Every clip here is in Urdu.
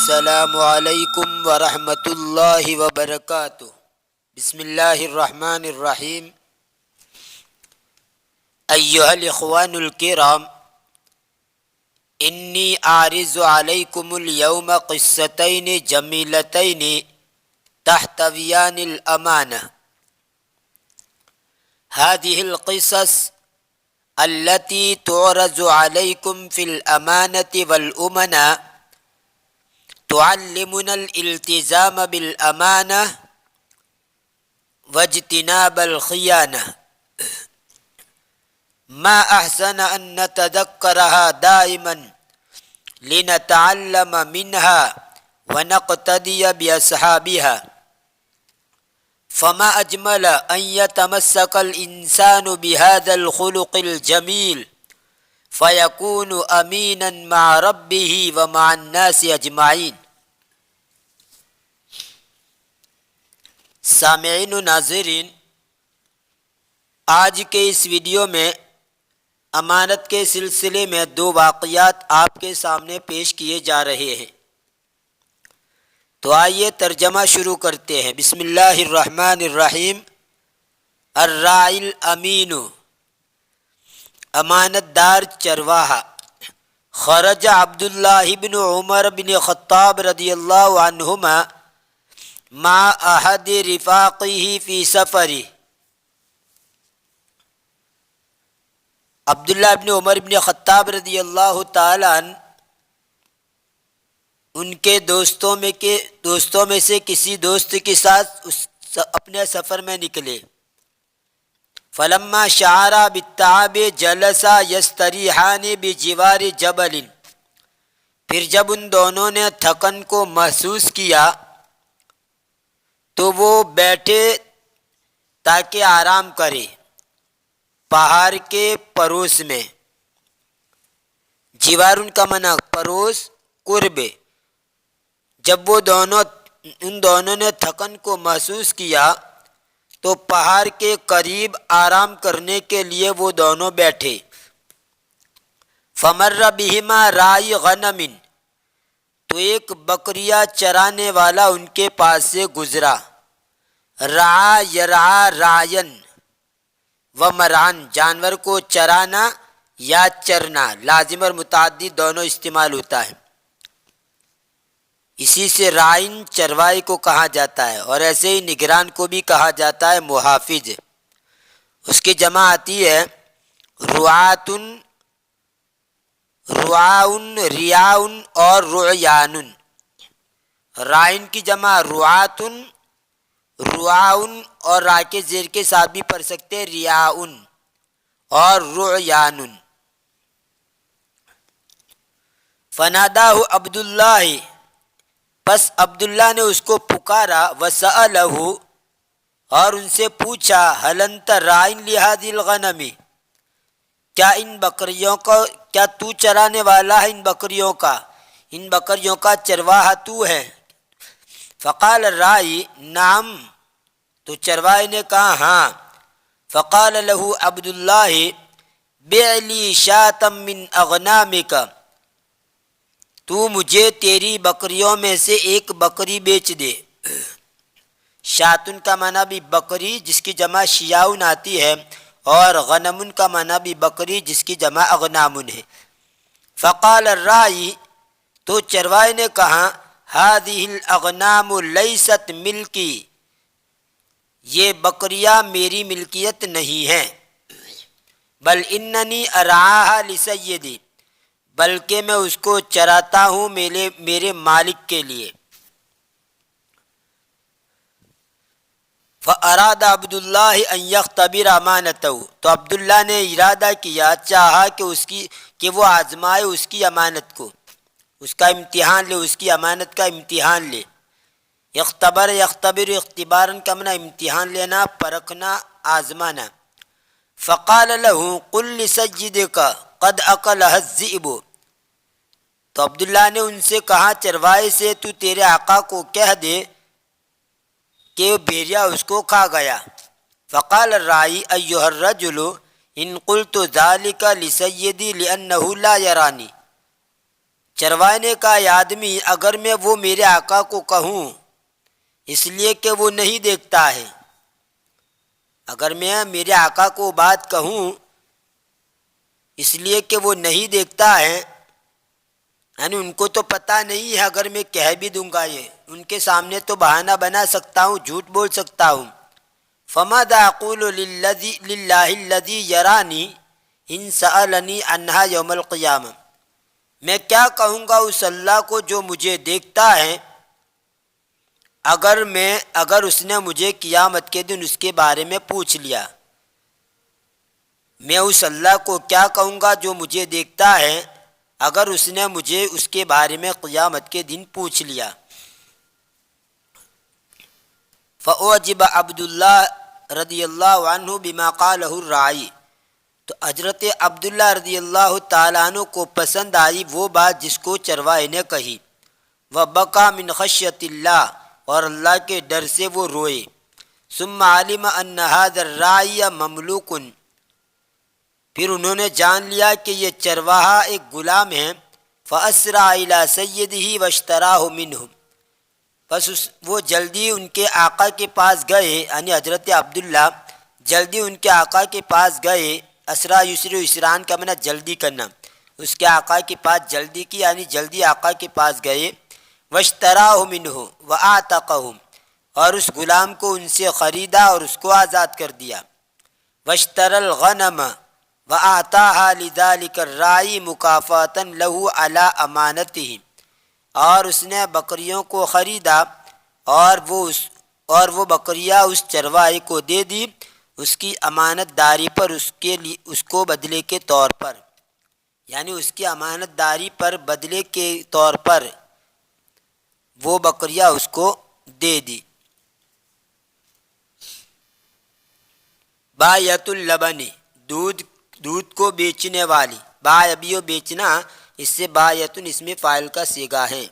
السلام علیکم ورحمۃ اللہ وبرکاتہ۔ بسم اللہ الرحمن الرحیم۔ ایھا الاخوان الکرام، انی عارض علیکم اليوم قصتین جمیلتین تحتویان الامانہ۔ هذه القصص التي تعرض عليكم في الأمانة والأمنة تعلمنا الالتزام بالأمانة واجتناب الخيانة، ما أحسن أن نتذكرها دائما لنتعلم منها ونقتدي بأصحابها، فما أجمل أن يتمسك الإنسان بهذا الخلق الجميل فيكون أمينا مع ربه ومع الناس أجمعين۔ سامعین و ناظرین، آج کے اس ویڈیو میں امانت کے سلسلے میں دو واقعات آپ کے سامنے پیش کیے جا رہے ہیں، تو آئیے ترجمہ شروع کرتے ہیں۔ بسم اللہ الرحمن الرحیم۔ الراعی الامین، امانت دار چرواہا۔ خرج عبداللہ بن عمر بن خطاب رضی اللہ عنہما مع احد رفاقہ فی سفرہ۔ عبداللہ بن عمر بن خطاب رضی اللہ تعالیٰ عنہ ان کے دوستوں میں سے کسی دوست کے ساتھ اپنے سفر میں نکلے۔ فلما شعرا بالتعب جلسا یستریحان بجوار جبل، پھر جب ان دونوں نے تھکن کو محسوس کیا تو وہ بیٹھے تاکہ آرام کرے پہاڑ کے پڑوس میں۔ جوار ان کا معنی پڑوس، قرب۔ جب وہ ان دونوں نے تھکن کو محسوس کیا تو پہاڑ کے قریب آرام کرنے کے لیے وہ دونوں بیٹھے۔ فمر بہما راعی غنم، تو ایک بکریاں چرانے والا ان کے پاس سے گزرا۔ رعا یرعا رعین و مرعن، جانور کو چرانا یا چرنا، لازم اور متعدی دونوں استعمال ہوتا ہے۔ اسی سے رائن چروائی کو کہا جاتا ہے، اور ایسے ہی نگران کو بھی کہا جاتا ہے محافظ۔ اس کی جمع آتی ہے رعاتن، رعاؤن، ریاؤن اور رعیان۔ رائن کی جمع رعاتن، رعاؤن اور را کے زیر کے ساتھ بھی پڑھ سکتے ہیں ریاؤن اور رعیان۔ فناداہ عبداللہ، پس عبداللہ نے اس کو پکارا، وسألہ، اور ان سے پوچھا، هل انت راعٍ لهذه الغنم، کیا تو چرانے والا ہے ان بکریوں کا چرواہا تو ہے؟ فقال الراعی نعم، تو چرواہے نے کہا ہاں۔ فقال له عبداللہ بع لی شاة من اغنامک، تو مجھے تیری بکریوں میں سے ایک بکری بیچ دے۔ شاتن کا معنی بھی بکری جس کی جمع شیاؤن آتی ہے، اور غنمن کا معنی بھی بکری جس کی جمع اغنامن ہے۔ فقال الراعی، تو چرواہے نے کہا، هذه الاغنام لیست ملکی، یہ بکریاں میری ملکیت نہیں ہیں، بل اننی ارعاها لسیدی، بلکہ میں اس کو چراتا ہوں میرے مالک کے لیے۔ فاراد عبداللہ ان یختبر امانتہ، تو عبداللہ نے ارادہ کیا، چاہا کہ وہ آزمائے اس کی امانت کو، اس کا امتحان لے، اس کی امانت کا امتحان لے۔ یختبر اختبارن کا معنی امتحان لینا، پرکھنا، آزمانا۔ فقال له قل لسیدک قد اکلها الذئب، تو عبداللہ نے ان سے کہا، چرواہے سے تو تیرے آقا کو کہہ دے کہ بھیڑیا اس کو کھا گیا۔ فقال الراعی ایھا الرجل ان قلت ذلك لسیدی لانه لا یرانی، چرواہے نے کہا اے آدمی اگر میں وہ میرے آقا کو کہوں اس لیے کہ وہ نہیں دیکھتا ہے، اگر میں میرے آقا کو بات کہوں اس لیے کہ وہ نہیں دیکھتا ہے، یعنی ان کو تو پتہ نہیں ہے، اگر میں کہہ بھی دوں گا یہ ان کے سامنے تو بہانہ بنا سکتا ہوں، جھوٹ بول سکتا ہوں، فماذا اقول للہ الذی یرانی ان سألنی عنہا یوم القیامہ، میں کیا کہوں گا اس اللہ کو جو مجھے دیکھتا ہے اگر اس نے مجھے قیامت کے دن اس کے بارے میں پوچھ لیا، میں اس اللہ کو کیا کہوں گا جو مجھے دیکھتا ہے اگر اس نے مجھے اس کے بارے میں قیامت کے دن پوچھ لیا۔ فأعجب عبداللہ رضی اللہ عنہ بما قالہ الراعی، تو حضرت عبداللہ رضی اللہ تعالیٰ عنہ کو پسند آئی وہ بات جس کو چرواہے نے کہی، وبکا من خشیت اللہ، اور اللہ کے ڈر سے وہ روئے، ثم علم ان ھذا الراعی مملوک، پھر انہوں نے جان لیا کہ یہ چرواہا ایک غلام ہے، فاسرع الی سیدہ واشتراہ منہ، بس وہ جلدی ان کے آقا کے پاس گئے، یعنی حضرت عبداللہ جلدی ان کے آقا کے پاس گئے، اسرا یسر اسران کا معنی جلدی کرنا، اس کے آقا کے پاس جلدی کی یعنی جلدی آقا کے پاس گئے، واشتراہ منہ واعتقہ، اور اس غلام کو ان سے خریدا اور اس کو آزاد کر دیا، واشترى الغنم واعطاها لذلك الراعی مکافاتا له علی امانتہ، اور اس نے بکریوں کو خریدا اور وہ بکریاں اس چرواہے کو دے دی اس کی امانت داری پر، اس کو بدلے کے طور پر، یعنی اس کی امانت داری پر بدلے کے طور پر وہ بکریاں اس کو دے دی۔ بایعۃ اللبن، دودھ کو بیچنے والی، بایع بیو بیچنا، اس سے بایعۃ اس میں فاعل کا صیغہ ہے۔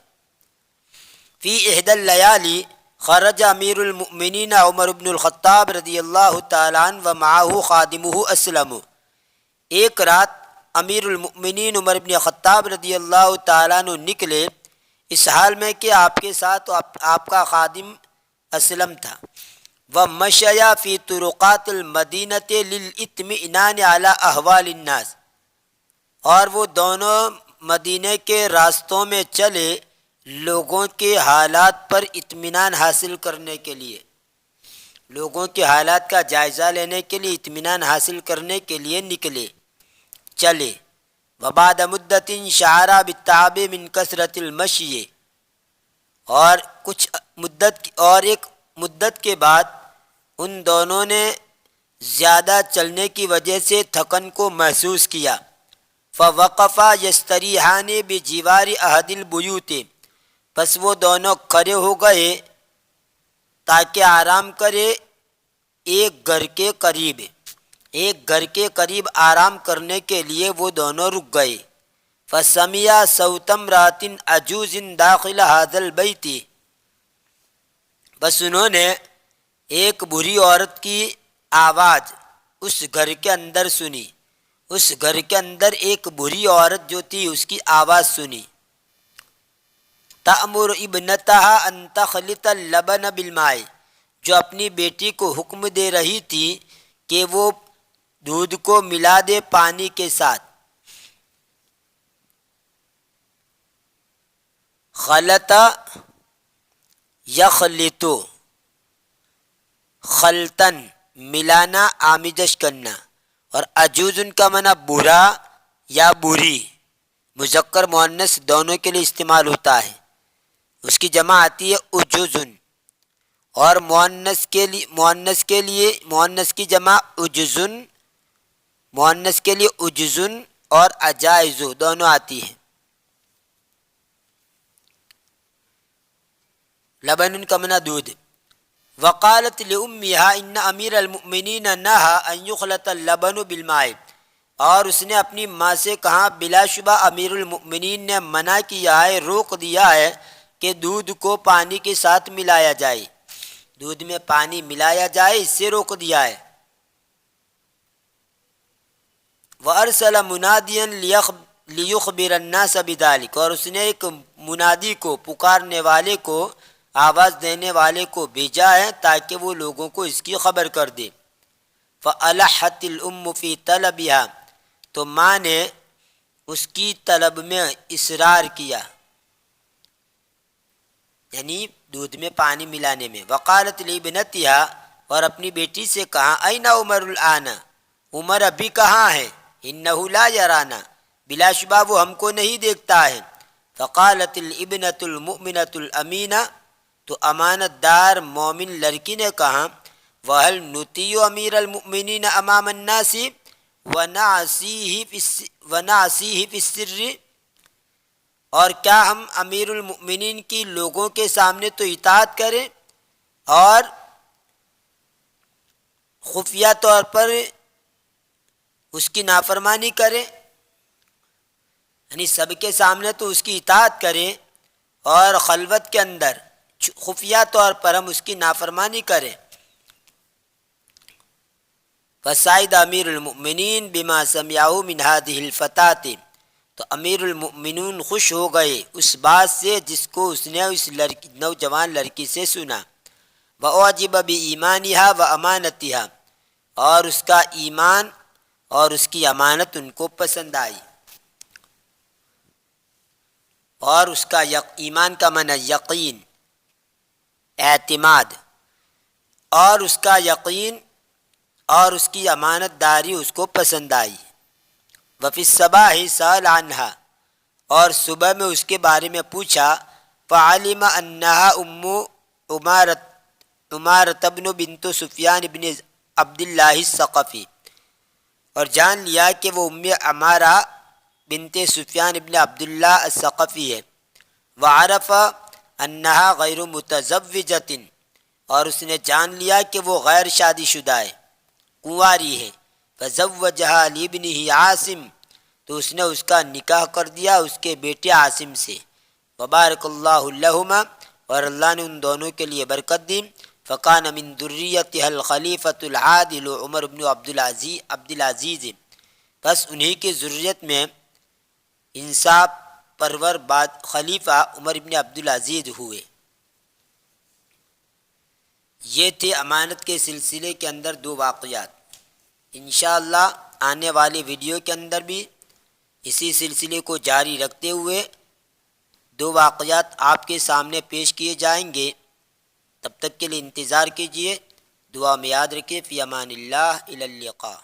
فی احدی اللیالی خرج امیر المؤمنین عمر بن الخطاب رضی اللہ تعالیٰ عنہ ومعہ خادمہ اسلم، ایک رات امیر المؤمنین عمر بن خطاب رضی اللہ تعالیٰ عنہ نکلے اس حال میں کہ آپ کے ساتھ آپ کا خادم اسلم تھا، ومشیا فی طرقات المدینۃ للاطمئنان علی احوال الناس، اور وہ دونوں مدینے کے راستوں میں چلے لوگوں کے حالات پر اطمینان حاصل کرنے کے لیے، لوگوں کے حالات کا جائزہ لینے کے لیے، اطمینان حاصل کرنے کے لیے نکلے چلے۔ وبعد مدت شعر بالتعب من کثرت المشی، اور ایک مدت کے بعد ان دونوں نے زیادہ چلنے کی وجہ سے تھکن کو محسوس کیا، فوقفا یستریحان بجوار احد البیوت، پس وہ دونوں کھڑے ہو گئے تاکہ آرام کرے ایک گھر کے قریب آرام کرنے کے لیے وہ دونوں رک گئے۔ فسمع صوت امرأۃ عجوز داخل هذا البیت، بس انہوں نے ایک بوڑھی عورت کی آواز اس گھر کے اندر سنی، اس گھر کے اندر ایک بوڑھی عورت جو تھی اس کی آواز سنی، تأمر ابنتها ان تخلط اللبن بالماء، جو اپنی بیٹی کو حکم دے رہی تھی کہ وہ دودھ کو ملا دے پانی کے ساتھ۔ خلط یخلط، خلطن ملانا، آمیزش کرنا، اور عجوز ان کا معنی بوڑھا یا بوڑھی، مذکر مؤنث دونوں کے لیے استعمال ہوتا ہے، اس کی جمع آتی ہے عجوزن، اور مؤنث کی جمع عجزن، مؤنث کے لیے عجزن اور عجائز دونوں آتی ہیں۔ لبن کا منع دودھ۔ وقالت لأمها ان امیر المؤمنین نہا ان یخلط اللبن بالماء، اور اس نے اپنی ماں سے کہا بلا شبہ امیر المؤمنین نے منع کیا ہے، روک دیا ہے کہ دودھ کو پانی کے ساتھ ملایا جائے، دودھ میں پانی ملایا جائے، اس سے روک دیا ہے۔ وارسل منادیا لیخبر الناس بذلک، اور اس نے ایک منادی کو، پکارنے والے کو، آواز دینے والے کو بھیجا ہے تاکہ وہ لوگوں کو اس کی خبر کر دے۔ فَأَلَحَّتِ الْأُمُّ فِي طَلَبِهَا، تو ماں نے اس کی طلب میں اصرار کیا، یعنی دودھ میں پانی ملانے میں۔ وقالت لابنتها، اور اپنی بیٹی سے کہا، این عمر الآن، عمر ابھی کہاں ہے؟ انہ لا یرانا، بلا شبہ وہ ہم کو نہیں دیکھتا ہے۔ فقالت الابنۃ المؤمنۃ الامینہ، تو امانت دار مومن لڑکی نے کہا، وہل نطیع امیر المؤمنین امام الناس ونعصیہ فی السر، اور کیا ہم امیر المؤمنین کی لوگوں کے سامنے تو اطاعت کریں اور خفیہ طور پر اس کی نافرمانی کریں، یعنی سب کے سامنے تو اس کی اطاعت کریں اور خلوت کے اندر خفیہ طور پر ہم اس کی نافرمانی کریں۔ فسعد امیر المؤمنین بما سمعہ من هذه الفتاة، تو امیر المؤمنون خوش ہو گئے اس بات سے جس کو اس نے اس نوجوان لڑکی سے سنا۔ وَأُعْجِبَ بِإِيمَانِهَا وَأَمَانَتِهَا، اور اس کا ایمان اور اس کی امانت ان کو پسند آئی۔ اور اس کا ایمان کا معنی یقین، اعتماد، اور اس کا یقین اور اس کی امانت داری اس کو پسند آئی۔ وفی الصباح سأل عنہا، اور صبح میں اس کے بارے میں پوچھا۔ فعلم انہا ام عمارۃ بن بنت سفیان بن عبداللہ الثقفی، اور جان لیا کہ وہ ام عمارہ بنت سفیان بن عبداللہ الثقفی ہے۔ وعرف انہا غیر متزوجۃ، اور اس نے جان لیا کہ وہ غیر شادی شدہ ہے، کنواری ہے۔ فزوجہا لابنہ عاصم، تو اس نے اس کا نکاح کر دیا اس کے بیٹے عاصم سے۔ وبارک اللہ لہما، اور اللہ نے ان دونوں کے لیے برکت دی۔ فکان من ذریتها الخلیفۃ العادل عمر بن عبدالعزیز، بس انہی کی ذریت میں انصاف پرور خلیفہ عمر بن عبدالعزیز ہوئے۔ یہ تھے امانت کے سلسلے کے اندر دو واقعات۔ انشاءاللہ آنے والی ویڈیو کے اندر بھی اسی سلسلے کو جاری رکھتے ہوئے دو واقعات آپ کے سامنے پیش کیے جائیں گے۔ تب تک کے لیے انتظار کیجیے، دعا میں یاد رکھیں۔ فی امان اللہ، الی اللقاء۔